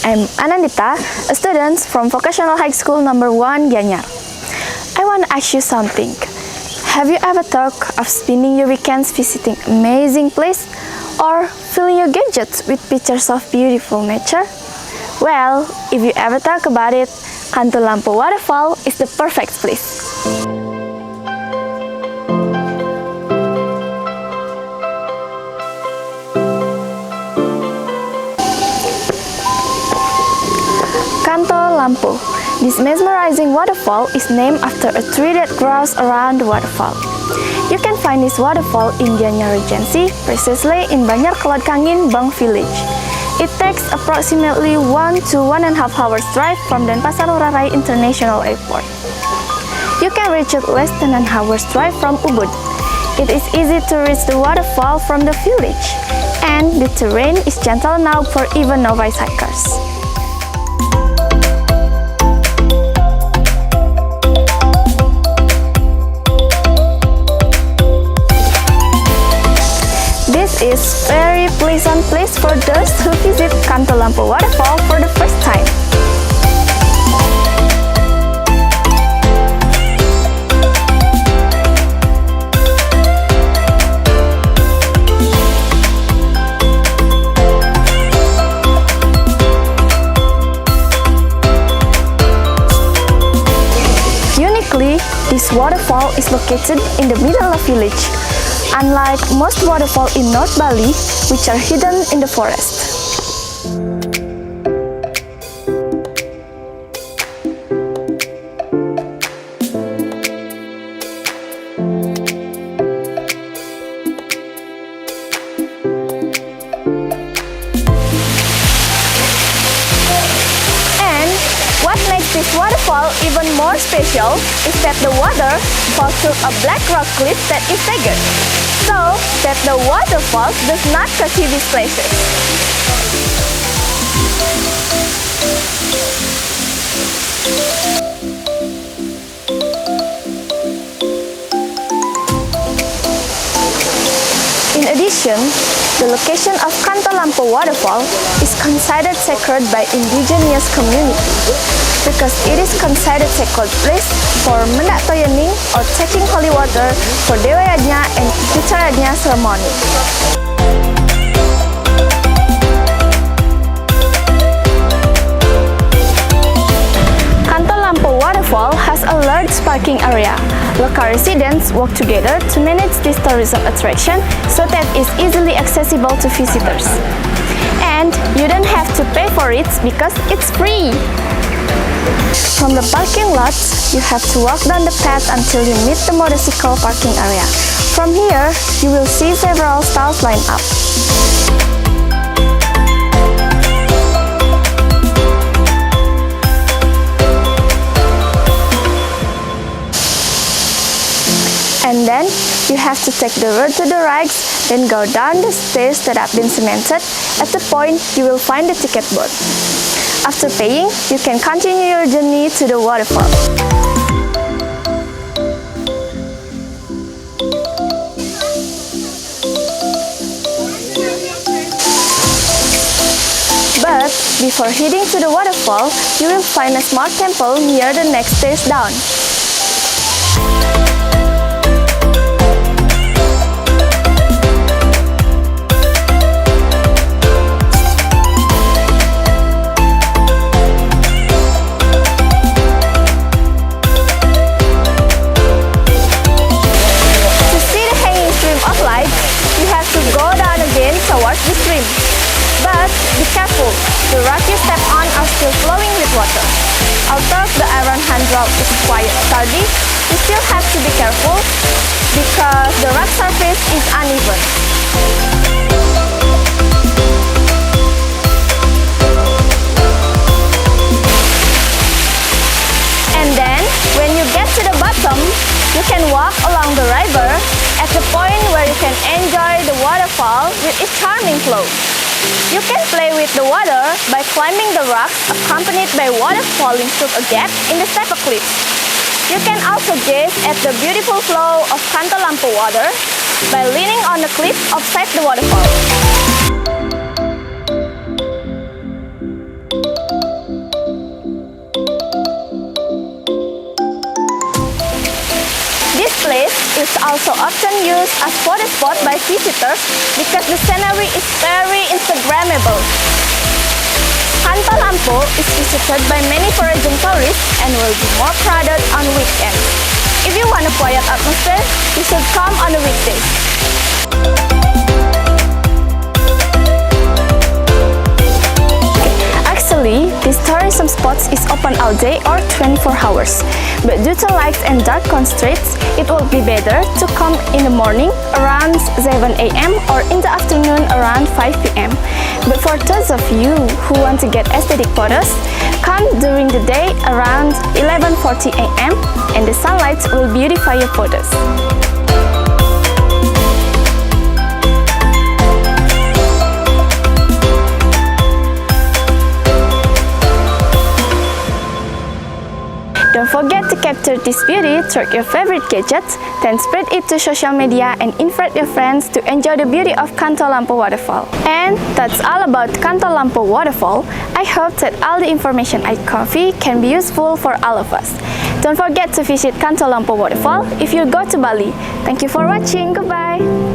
I'm Anandita, a student from Vocational High School number 1, Gianyar. I want to ask you something. Have you ever thought of spending your weekends visiting amazing place or filling your gadgets with pictures of beautiful nature? Well, if you ever talk about it, Kanto Lampo Waterfall is the perfect place. Kanto Lampo. This mesmerizing waterfall is named after a tree that grows around the waterfall. You can find this waterfall in Gianyar Regency, precisely in Banjar Kelodkangin, Bang village. It takes approximately 1 to 1.5 hours drive from Denpasar Urarai International Airport. You can reach it less than an hour's drive from Ubud. It is easy to reach the waterfall from the village, and the terrain is gentle enough for even novice hikers. This is very pleasant place for those who visit Kanto Lampo Waterfall for the first time. Uniquely, this waterfall is located in the middle of village, unlike most waterfalls in North Bali, which are hidden in the forest. And what makes this waterfall even more special is that the water falls through a black rock cliff that is staggered, so that the waterfall does not touch these places. In addition, the location of Kanto Lampo Waterfall is considered sacred by indigenous community because it is considered sacred place for mendak toyening or taking holy water for Dewa Yajna and Puja Yajna ceremony. Kanto Lampo Waterfall has a large parking area. Local residents work together to manage this tourism attraction so that it's easily accessible to visitors. And you don't have to pay for it because it's free. From the parking lot, you have to walk down the path until you meet the motorcycle parking area. From here, you will see several stalls lined up. And then, you have to take the road to the right, then go down the stairs that have been cemented. At the point, you will find the ticket board. After paying, you can continue your journey to the waterfall. But before heading to the waterfall, you will find a small temple near the next stairs down. Towards the stream. But be careful, the rocks you step on are still flowing with water. Although the iron handrail is quite sturdy, you still have to be careful because the rock surface is uneven. And then, when you get to the bottom, you can walk along the river at the point where you can enjoy the waterfall with its charming flow. You can play with the water by climbing the rocks accompanied by water falling through a gap in the steep cliff. You can also gaze at the beautiful flow of Kanto Lampo water by leaning on the cliff outside the waterfall. often used as photo spot by visitors because the scenery is very Instagrammable. Kanto Lampo is visited by many foreign tourists and will be more crowded on weekends. If you want a quiet atmosphere, you should come on the weekdays. Actually, this tourism spots is open all day or 24 hours. But due to lights and dark constraints, it will be better to come in the morning around 7 a.m. or in the afternoon around 5 p.m. But for those of you who want to get aesthetic photos, come during the day around 11:40 a.m. and the sunlight will beautify your photos. Don't forget to capture this beauty through your favorite gadgets, then spread it to social media and invite your friends to enjoy the beauty of Kanto Lampo Waterfall. And that's all about Kanto Lampo Waterfall. I hope that all the information I cover can be useful for all of us. Don't forget to visit Kanto Lampo Waterfall if you go to Bali. Thank you for watching. Goodbye.